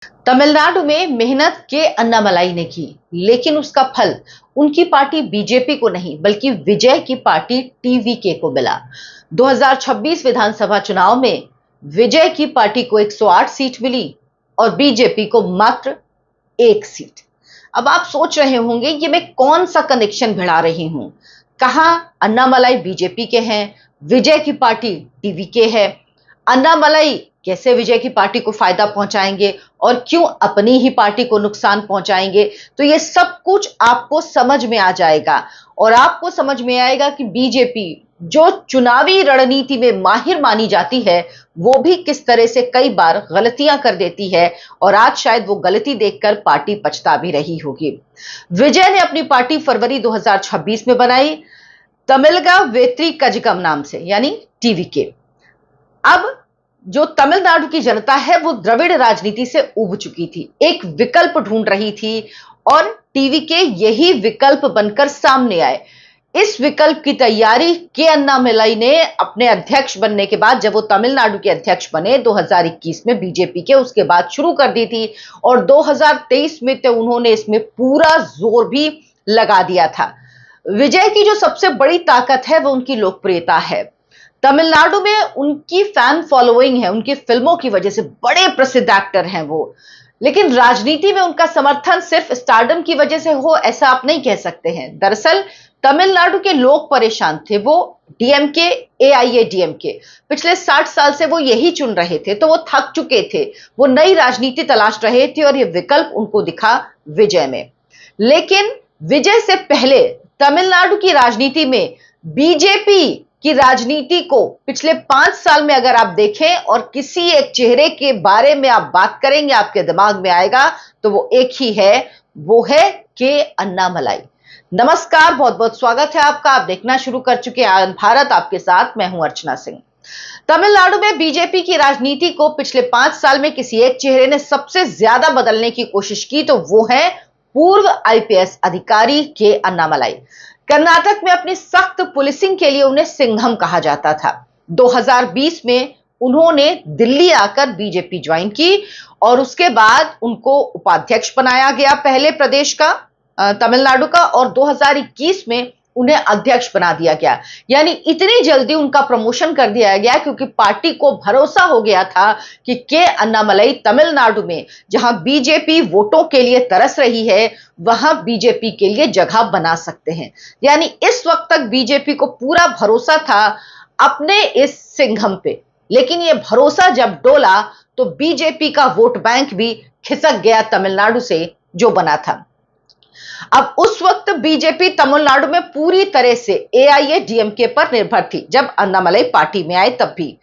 तमिलनाडु में मेहनत के अन्नामलाई ने की, लेकिन उसका फल उनकी पार्टी बीजेपी को नहीं बल्कि विजय की पार्टी टीवीके को मिला। 2026 विधानसभा चुनाव में विजय की पार्टी को 108 सीट मिली और बीजेपी को मात्र 1 सीट। अब आप सोच रहे होंगे ये मैं कौन सा कनेक्शन भिड़ा रही हूं। कहां अन्नामलाई बीजेपी के हैं, विजय की पार्टी टीवीके है। अन्नामलाई कैसे विजय की पार्टी को फायदा पहुंचाएंगे और क्यों अपनी ही पार्टी को नुकसान पहुंचाएंगे, तो ये सब कुछ आपको समझ में आ जाएगा। और आपको समझ में आएगा कि बीजेपी जो चुनावी रणनीति में माहिर मानी जाती है वो भी किस तरह से कई बार गलतियां कर देती है और आज शायद वो गलती देखकर पार्टी पछता भी रही होगी। विजय ने अपनी पार्टी फरवरी 2026 में बनाई, तमिलगा वेत्री कजगम नाम से, यानी टीवीके। अब जो तमिलनाडु की जनता है वो द्रविड़ राजनीति से उब चुकी थी, एक विकल्प ढूंढ रही थी और टीवीके यही विकल्प बनकर सामने आए। इस विकल्प की तैयारी के अन्नामलाई ने अपने अध्यक्ष बनने के बाद, जब वो तमिलनाडु के अध्यक्ष बने 2021 में बीजेपी के, उसके बाद शुरू कर दी थी और 2023 में तो उन्होंने इसमें पूरा जोर भी लगा दिया था। विजय की जो सबसे बड़ी ताकत है वो उनकी लोकप्रियता है। तमिलनाडु में उनकी फैन फॉलोइंग है, उनकी फिल्मों की वजह से बड़े प्रसिद्ध एक्टर हैं वो। लेकिन राजनीति में उनका समर्थन सिर्फ स्टारडम की वजह से हो ऐसा आप नहीं कह सकते हैं। दरअसल तमिलनाडु के लोग परेशान थे, वो डीएमके, एआईएडीएमके पिछले 60 साल से वो यही चुन रहे थे, तो वो थक चुके थे, वो नई राजनीति तलाश रहे थे और ये विकल्प उनको दिखा विजय में। लेकिन विजय से पहले तमिलनाडु की राजनीति में बीजेपी की राजनीति को पिछले 5 साल में अगर आप देखें और किसी एक चेहरे के बारे में आप बात करेंगे आपके दिमाग में आएगा तो वो एक ही है, वो है के अन्नामलाई। नमस्कार, बहुत बहुत स्वागत है आपका। आप देखना शुरू कर चुके हैं आनंद भारत, आपके साथ मैं हूं अर्चना सिंह। तमिलनाडु में बीजेपी की राजनीति को पिछले 5 साल में किसी एक चेहरे ने सबसे ज्यादा बदलने की कोशिश की तो वो है पूर्व आईपीएस अधिकारी के अन्नामलाई। कर्नाटक में अपनी सख्त पुलिसिंग के लिए उन्हें सिंघम कहा जाता था। 2020 में उन्होंने दिल्ली आकर बीजेपी ज्वाइन की और उसके बाद उनको उपाध्यक्ष बनाया गया पहले प्रदेश का, तमिलनाडु का, और 2021 में उन्हें अध्यक्ष बना दिया गया। यानी इतनी जल्दी उनका प्रमोशन कर दिया गया क्योंकि पार्टी को भरोसा हो गया था कि के अन्नामलाई तमिलनाडु में जहां बीजेपी वोटों के लिए तरस रही है वहां बीजेपी के लिए जगह बना सकते हैं। यानी इस वक्त तक बीजेपी को पूरा भरोसा था अपने इस सिंघम पे, लेकिन यह भरोसा जब डोला तो बीजेपी का वोट बैंक भी खिसक गया तमिलनाडु से जो बना था। अब उस वक्त बीजेपी तमिलनाडु में पूरी तरह से एआईएडीएमके पर निर्भर थी, जब अन्नामलाई पार्टी में आए तब भी।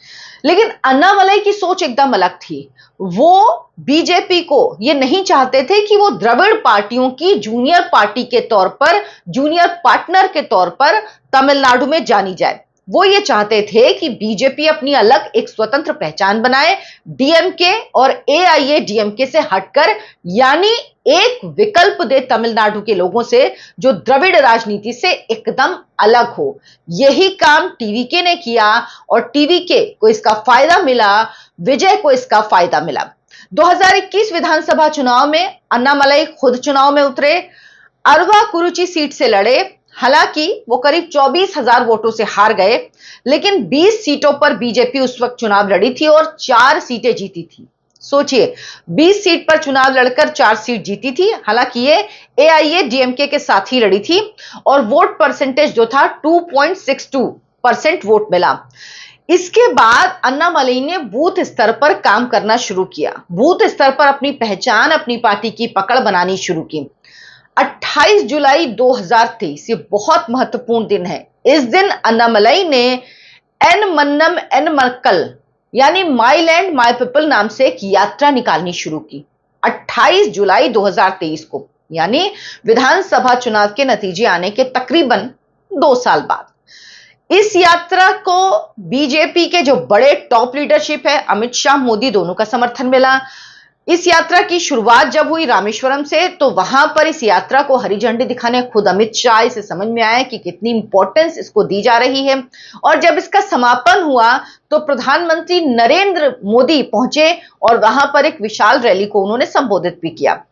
लेकिन अन्नामलाई की सोच एकदम अलग थी। वो बीजेपी को ये नहीं चाहते थे कि वो द्रविड़ पार्टियों की जूनियर पार्टी के तौर पर, जूनियर पार्टनर के तौर पर तमिलनाडु में जानी जाए। वो ये चाहते थे कि बीजेपी अपनी अलग एक स्वतंत्र पहचान बनाए, डीएमके और एआईएडीएमके से हटकर, यानी एक विकल्प दे तमिलनाडु के लोगों से जो द्रविड़ राजनीति से एकदम अलग हो। यही काम टीवीके ने किया और टीवीके को इसका फायदा मिला, विजय को इसका फायदा मिला। 2021 विधानसभा चुनाव में अन्नामलाई खुद चुनाव में उतरे, अरवा-कुरुची सीट से लड़े। हालांकि वो करीब 24,000 वोटों से हार गए, लेकिन 20 सीटों पर बीजेपी उस वक्त चुनाव लड़ी थी और 4 सीटें जीती थी। सोचिए, 20 सीट पर चुनाव लड़कर 4 सीट जीती थी। हालांकि ये एआईएडीएमके के साथ ही लड़ी थी और वोट परसेंटेज जो था 2.62% वोट मिला। इसके बाद अन्नामलाई ने बूथ स्तर पर काम करना शुरू किया, बूथ स्तर पर अपनी पहचान, अपनी पार्टी की पकड़ बनानी शुरू की। 28 जुलाई 2023 ये बहुत महत्वपूर्ण दिन है। इस दिन अन्नामलाई ने एन मन्नम एन मक्कल यानी माई लैंड माई पीपल नाम से एक यात्रा निकालनी शुरू की 28 जुलाई 2023 को, यानी विधानसभा चुनाव के नतीजे आने के तकरीबन 2 साल बाद। इस यात्रा को बीजेपी के जो बड़े टॉप लीडरशिप है, अमित शाह, मोदी, दोनों का समर्थन मिला। इस यात्रा की शुरुआत जब हुई रामेश्वरम से, तो वहां पर इस यात्रा को हरी झंडी दिखाने खुद अमित शाह, इसे समझ में आया कि कितनी इंपॉर्टेंस इसको दी जा रही है। और जब इसका समापन हुआ तो प्रधानमंत्री नरेंद्र मोदी पहुंचे और वहां पर एक विशाल रैली को उन्होंने संबोधित भी किया।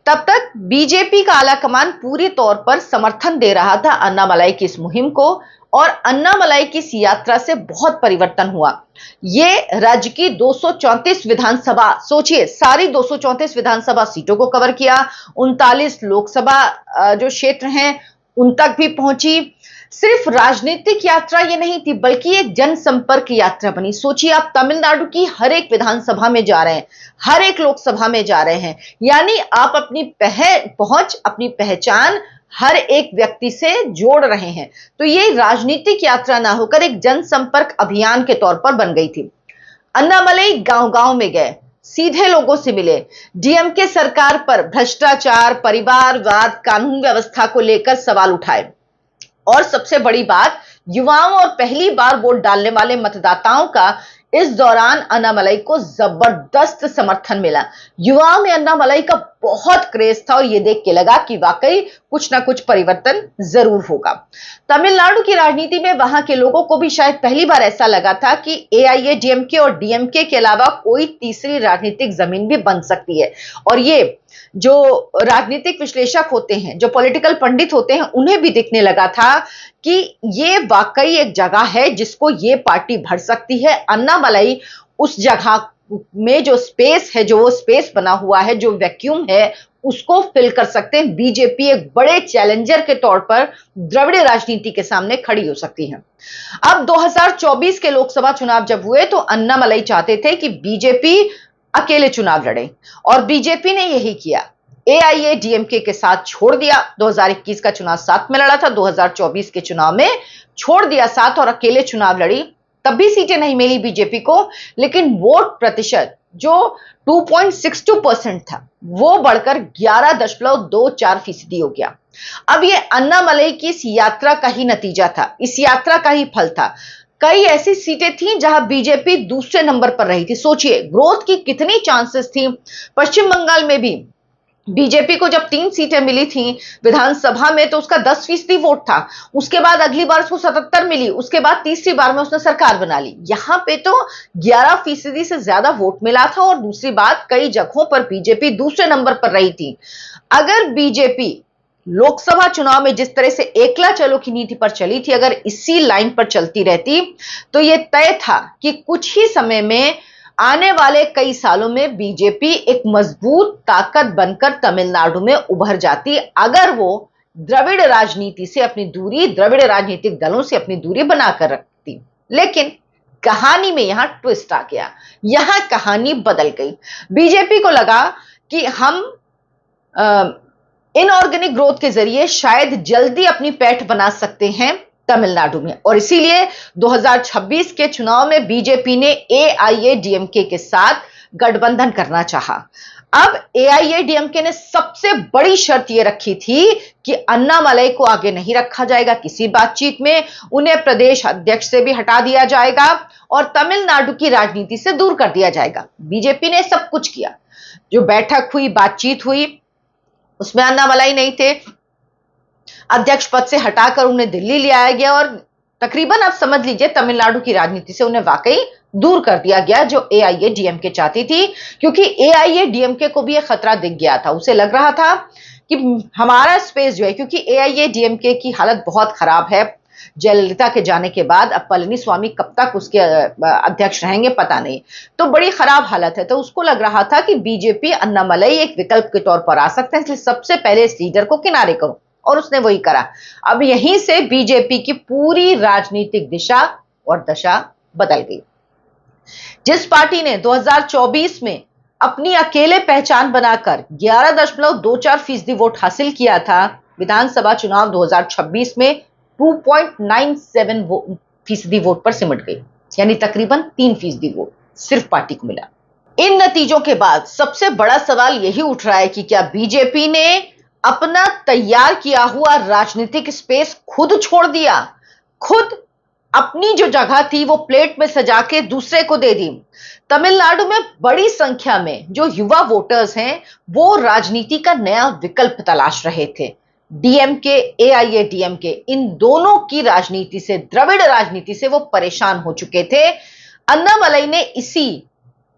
तब तक बीजेपी का आलाकमान पूरी तौर पर समर्थन दे रहा था अन्नामलाई की इस मुहिम को, और अन्नामलाई की इस यात्रा से बहुत परिवर्तन हुआ। ये राज्य की 234 विधानसभा, सोचिए सारी 234 विधानसभा सीटों को कवर किया, 39 लोकसभा जो क्षेत्र हैं उन तक भी पहुंची। सिर्फ राजनीतिक यात्रा ये नहीं थी, बल्कि एक जनसंपर्क यात्रा बनी। सोचिए आप तमिलनाडु की हर एक विधानसभा में जा रहे हैं, हर एक लोकसभा में जा रहे हैं, यानी आप अपनी पहुंच, अपनी पहचान हर एक व्यक्ति से जोड़ रहे हैं। तो ये राजनीतिक यात्रा ना होकर एक जनसंपर्क अभियान के तौर पर बन गई थी। अन्नामलाई गांव-गांव में गए, सीधे लोगों से मिले, डीएमके सरकार पर भ्रष्टाचार, परिवारवाद, कानून व्यवस्था को लेकर सवाल उठाए, और सबसे बड़ी बात, युवाओं और पहली बार वोट डालने वाले मतदाताओं का इस दौरान अन्नामलाई को जबरदस्त समर्थन मिला। युवाओं में अन्नामलाई का बहुत क्रेज था और यह देख के लगा कि वाकई कुछ ना कुछ परिवर्तन जरूर होगा। तमिलनाडु की राजनीति में वहां के लोगों को भी शायद पहली बार ऐसा लगा था कि एआईएडीएमके और डीएमके के अलावा कोई तीसरी राजनीतिक जमीन भी बन सकती है। और ये जो राजनीतिक विश्लेषक होते हैं, जो पॉलिटिकल पंडित होते हैं, उन्हें भी दिखने लगा था कि ये वाकई एक जगह है जिसको ये पार्टी भर सकती है। अन्नामलाई उस जगह में जो स्पेस है, जो वो स्पेस बना हुआ है, जो वैक्यूम है, उसको फिल कर सकते हैं। बीजेपी एक बड़े चैलेंजर के तौर पर द्रविड़ राजनीति के सामने खड़ी हो सकती है। अब 2024 के लोकसभा चुनाव जब हुए तो अन्नामलाई चाहते थे कि बीजेपी अकेले चुनाव लड़े, और बीजेपी ने यही किया। एआईएडीएमके के साथ छोड़ दिया। 2021 का चुनाव साथ में लड़ा था, 2024 के चुनाव में छोड़ दिया साथ और अकेले चुनाव लड़ी। तब भी सीटें नहीं मिली बीजेपी को, लेकिन वोट प्रतिशत जो 2.62% था वो बढ़कर 11.24% हो गया। अब ये अन्नामलाई की इस यात्रा का ही नतीजा था, इस यात्रा का ही फल था। कई ऐसी सीटें थी जहां बीजेपी दूसरे नंबर पर रही थी। सोचिए ग्रोथ की कितनी चांसेस थी। पश्चिम बंगाल में भी बीजेपी को जब 3 सीटें मिली थी विधानसभा में तो उसका 10% वोट था। उसके बाद अगली बार उसको 77 मिली, उसके बाद तीसरी बार में उसने सरकार बना ली। यहां पे तो 11% से ज्यादा वोट मिला था, और दूसरी बात, कई जगहों पर बीजेपी दूसरे नंबर पर रही थी। अगर बीजेपी लोकसभा चुनाव में जिस तरह से एकला चलो की नीति पर चली थी, अगर इसी लाइन पर चलती रहती तो यह तय था कि कुछ ही समय में, आने वाले कई सालों में, बीजेपी एक मजबूत ताकत बनकर तमिलनाडु में उभर जाती, अगर वो द्रविड़ राजनीति से अपनी दूरी, द्रविड़ राजनीतिक दलों से अपनी दूरी बनाकर रखती। लेकिन कहानी में यहां ट्विस्ट आ गया, यहां कहानी बदल गई। बीजेपी को लगा कि हम इनऑर्गेनिक ग्रोथ के जरिए शायद जल्दी अपनी पैठ बना सकते हैं तमिलनाडु में, और इसीलिए 2026 के चुनाव में बीजेपी ने एआईएडीएमके के साथ गठबंधन करना चाहा। अब एआईएडीएमके ने सबसे बड़ी शर्त यह रखी थी कि अन्नामलाई को आगे नहीं रखा जाएगा किसी बातचीत में, उन्हें प्रदेश अध्यक्ष से भी हटा दिया जाएगा और तमिलनाडु की राजनीति से दूर कर दिया जाएगा। बीजेपी ने सब कुछ किया। जो बैठक हुई, बातचीत हुई, उसमें अन्नामलाई नहीं थे। अध्यक्ष पद से हटाकर उन्हें दिल्ली ले आया गया और तकरीबन आप समझ लीजिए तमिलनाडु की राजनीति से उन्हें वाकई दूर कर दिया गया, जो एआईएडीएमके चाहती थी। क्योंकि एआईएडीएमके को भी यह खतरा दिख गया था, उसे लग रहा था कि हमारा स्पेस जो है, क्योंकि एआईएडीएमके की हालत बहुत खराब है जयललिता के जाने के बाद। अब पलनीस्वामी कब तक उसके अध्यक्ष रहेंगे पता नहीं, तो बड़ी खराब हालत है। तो उसको लग रहा था कि बीजेपी अन्नामलाई एक विकल्प के तौर पर आ सकते हैं, इसलिए सबसे पहले इस लीडर को किनारे करो, और उसने वही करा। अब यहीं से बीजेपी की पूरी राजनीतिक दिशा और दशा बदल गई। जिस पार्टी ने 2024 में अपनी अकेले पहचान बनाकर 11.24% वोट हासिल किया था, विधानसभा चुनाव 2026 में 2.97% वोट पर सिमट गई, यानी तकरीबन 3% वोट सिर्फ पार्टी को मिला। इन नतीजों के बाद सबसे बड़ा सवाल यही उठ रहा है कि क्या बीजेपी ने अपना तैयार किया हुआ राजनीतिक स्पेस खुद छोड़ दिया, खुद अपनी जो जगह थी वो प्लेट में सजा के दूसरे को दे दी। तमिलनाडु में बड़ी संख्या में जो युवा वोटर्स हैं वो राजनीति का नया विकल्प तलाश रहे थे। डीएमके, एआईएडीएमके, इन दोनों की राजनीति से, द्रविड़ राजनीति से वो परेशान हो चुके थे। अन्नामलई ने इसी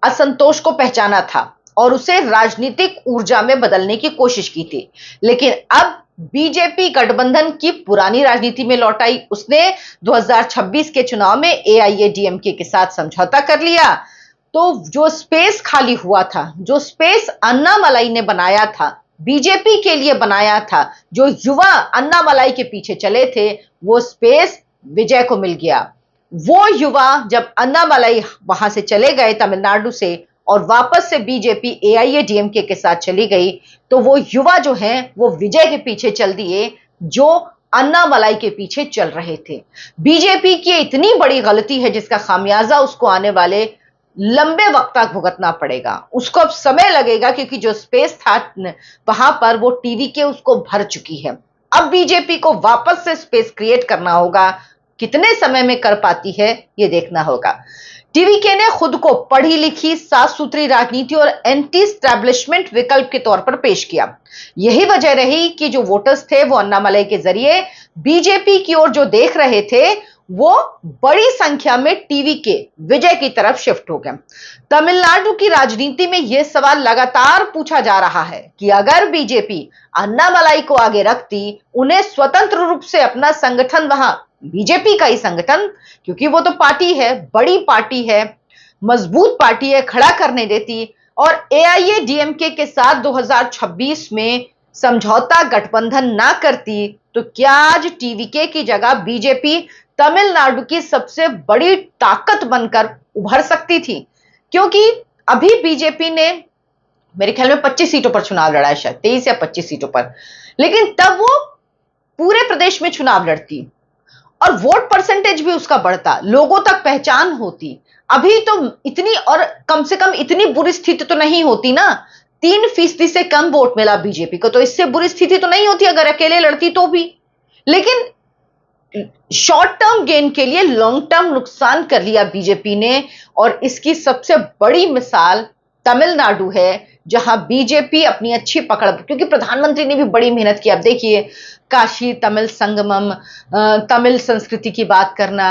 असंतोष को पहचाना था और उसे राजनीतिक ऊर्जा में बदलने की कोशिश की थी। लेकिन अब बीजेपी गठबंधन की पुरानी राजनीति में लौट आई। उसने 2026 के चुनाव में एआईएडीएमके के साथ समझौता कर लिया। तो जो स्पेस खाली हुआ था, जो स्पेस अन्नामलई ने बनाया था, बीजेपी के लिए बनाया था, जो युवा अन्नामलई के पीछे चले थे, वो स्पेस विजय को मिल गया। वो युवा जब अन्नामलई वहां से चले गए तमिलनाडु से और वापस से बीजेपी एआईएडीएमके के साथ चली गई, तो वो युवा जो हैं वो विजय के पीछे चल दिए जो अन्नामलई के पीछे चल रहे थे। बीजेपी की इतनी बड़ी गलती है जिसका खामियाजा उसको आने वाले लंबे वक्त तक भुगतना पड़ेगा। उसको अब समय लगेगा क्योंकि जो स्पेस था वहां पर वो टीवी के उसको भर चुकी है। अब बीजेपी को वापस से स्पेस क्रिएट करना होगा। कितने समय में कर पाती है ये देखना होगा। टीवीके ने खुद को पढ़ी लिखी, साफ सुथरी राजनीति और एंटी एस्टैब्लिशमेंट विकल्प के तौर पर पेश किया। यही वजह रही कि जो वोटर्स थे वो अन्नामलई के जरिए बीजेपी की ओर जो देख रहे थे वो बड़ी संख्या में टीवीके विजय की तरफ शिफ्ट हो गए। तमिलनाडु की राजनीति में यह सवाल लगातार पूछा जा रहा है कि अगर बीजेपी अन्नामलई को आगे रखती, उन्हें स्वतंत्र रूप से अपना संगठन, वहां बीजेपी का ही संगठन, क्योंकि वो तो पार्टी है, बड़ी पार्टी है, मजबूत पार्टी है, खड़ा करने देती और एआईएडीएमके के साथ 2026 में समझौता गठबंधन ना करती, तो क्या आज टीवीके की जगह बीजेपी तमिलनाडु की सबसे बड़ी ताकत बनकर उभर सकती थी? क्योंकि अभी बीजेपी ने मेरे ख्याल में 25 सीटों पर चुनाव लड़ा है, शायद 23 या 25 सीटों पर, लेकिन तब वो पूरे प्रदेश में चुनाव लड़ती और वोट परसेंटेज भी उसका बढ़ता, लोगों तक पहचान होती। अभी तो इतनी, और कम से कम इतनी बुरी स्थिति तो नहीं होती ना, 3% से कम वोट मिला बीजेपी को, तो इससे बुरी स्थिति तो नहीं होती अगर अकेले लड़ती तो भी। लेकिन शॉर्ट टर्म गेन के लिए लॉन्ग टर्म नुकसान कर लिया बीजेपी ने, और इसकी सबसे बड़ी मिसाल तमिलनाडु है जहां बीजेपी अपनी अच्छी पकड़, क्योंकि प्रधानमंत्री ने भी बड़ी मेहनत की। अब देखिए, काशी तमिल संगमम, तमिल संस्कृति की बात करना,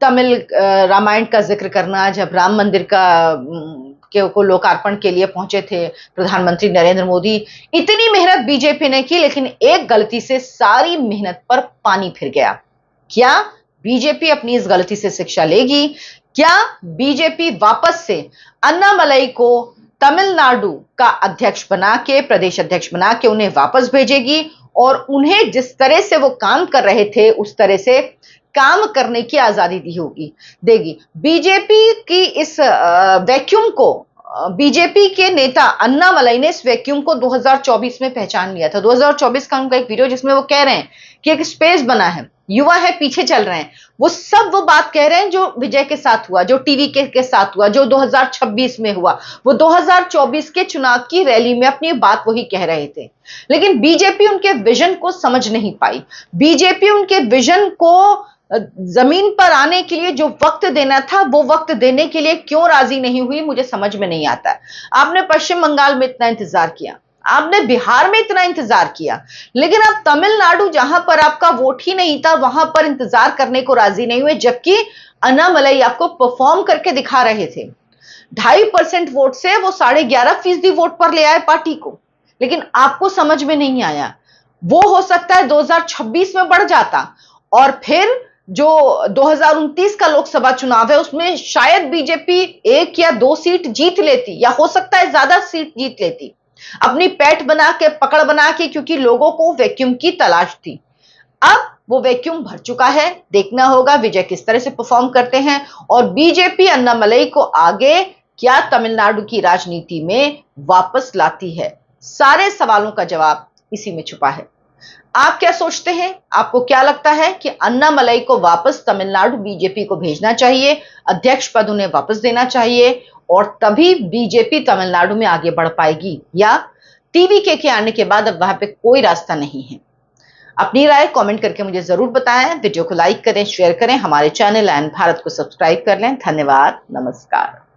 तमिल रामायण का जिक्र करना, जब राम मंदिर को लोकार्पण के लिए पहुंचे थे प्रधानमंत्री नरेंद्र मोदी, इतनी मेहनत बीजेपी ने की, लेकिन एक गलती से सारी मेहनत पर पानी फिर गया। क्या बीजेपी अपनी इस गलती से शिक्षा लेगी? क्या बीजेपी वापस से अन्नामलई को तमिलनाडु का अध्यक्ष बना के, प्रदेश अध्यक्ष बना के उन्हें वापस भेजेगी और उन्हें जिस तरह से वो काम कर रहे थे उस तरह से काम करने की आजादी देगी? बीजेपी की इस वैक्यूम को, बीजेपी के नेता अन्नामलई ने इस वैक्यूम को 2024 में पहचान लिया था। 2024 का उनका एक वीडियो जिसमें वो कह रहे हैं कि एक स्पेस बना है, युवा है, पीछे चल रहे हैं। वो सब वो बात कह रहे हैं जो विजय के साथ हुआ, जो टीवीके के साथ हुआ, जो 2026 में हुआ। वो 2024 के चुनाव की रैली में अपनी बात वही कह रहे थे, लेकिन बीजेपी उनके विजन को समझ नहीं पाई। बीजेपी उनके विजन को जमीन पर आने के लिए जो वक्त देना था वो वक्त देने के लिए क्यों राजी नहीं हुई, मुझे समझ में नहीं आता। आपने पश्चिम बंगाल में इतना इंतजार किया, आपने बिहार में इतना इंतजार किया, लेकिन आप तमिलनाडु जहां पर आपका वोट ही नहीं था वहां पर इंतजार करने को राजी नहीं हुए, जबकि अन्नामलई आपको परफॉर्म करके दिखा रहे थे। 2.5% वोट से वो 11.5% वोट पर ले आए पार्टी को, लेकिन आपको समझ में नहीं आया। वो हो सकता है 2026 में बढ़ जाता और फिर जो 2029 का लोकसभा चुनाव है उसमें शायद बीजेपी 1 या 2 सीट जीत लेती, या हो सकता है ज्यादा सीट जीत लेती, अपनी पैठ बना के, पकड़ बना के, क्योंकि लोगों को वैक्यूम की तलाश थी। अब वो वैक्यूम भर चुका है। देखना होगा विजय किस तरह से परफॉर्म करते हैं और बीजेपी अन्नामलई को आगे क्या तमिलनाडु की राजनीति में वापस लाती है। सारे सवालों का जवाब इसी में छुपा है। आप क्या सोचते हैं? आपको क्या लगता है कि अन्नामलई को वापस तमिलनाडु बीजेपी को भेजना चाहिए, अध्यक्ष पद उन्हें वापस देना चाहिए और तभी बीजेपी तमिलनाडु में आगे बढ़ पाएगी, या टीवीके के आने के बाद अब वहां पे कोई रास्ता नहीं है? अपनी राय कमेंट करके मुझे जरूर बताएं। वीडियो को लाइक करें, शेयर करें, हमारे चैनल एंड भारत को सब्सक्राइब कर लें। धन्यवाद, नमस्कार।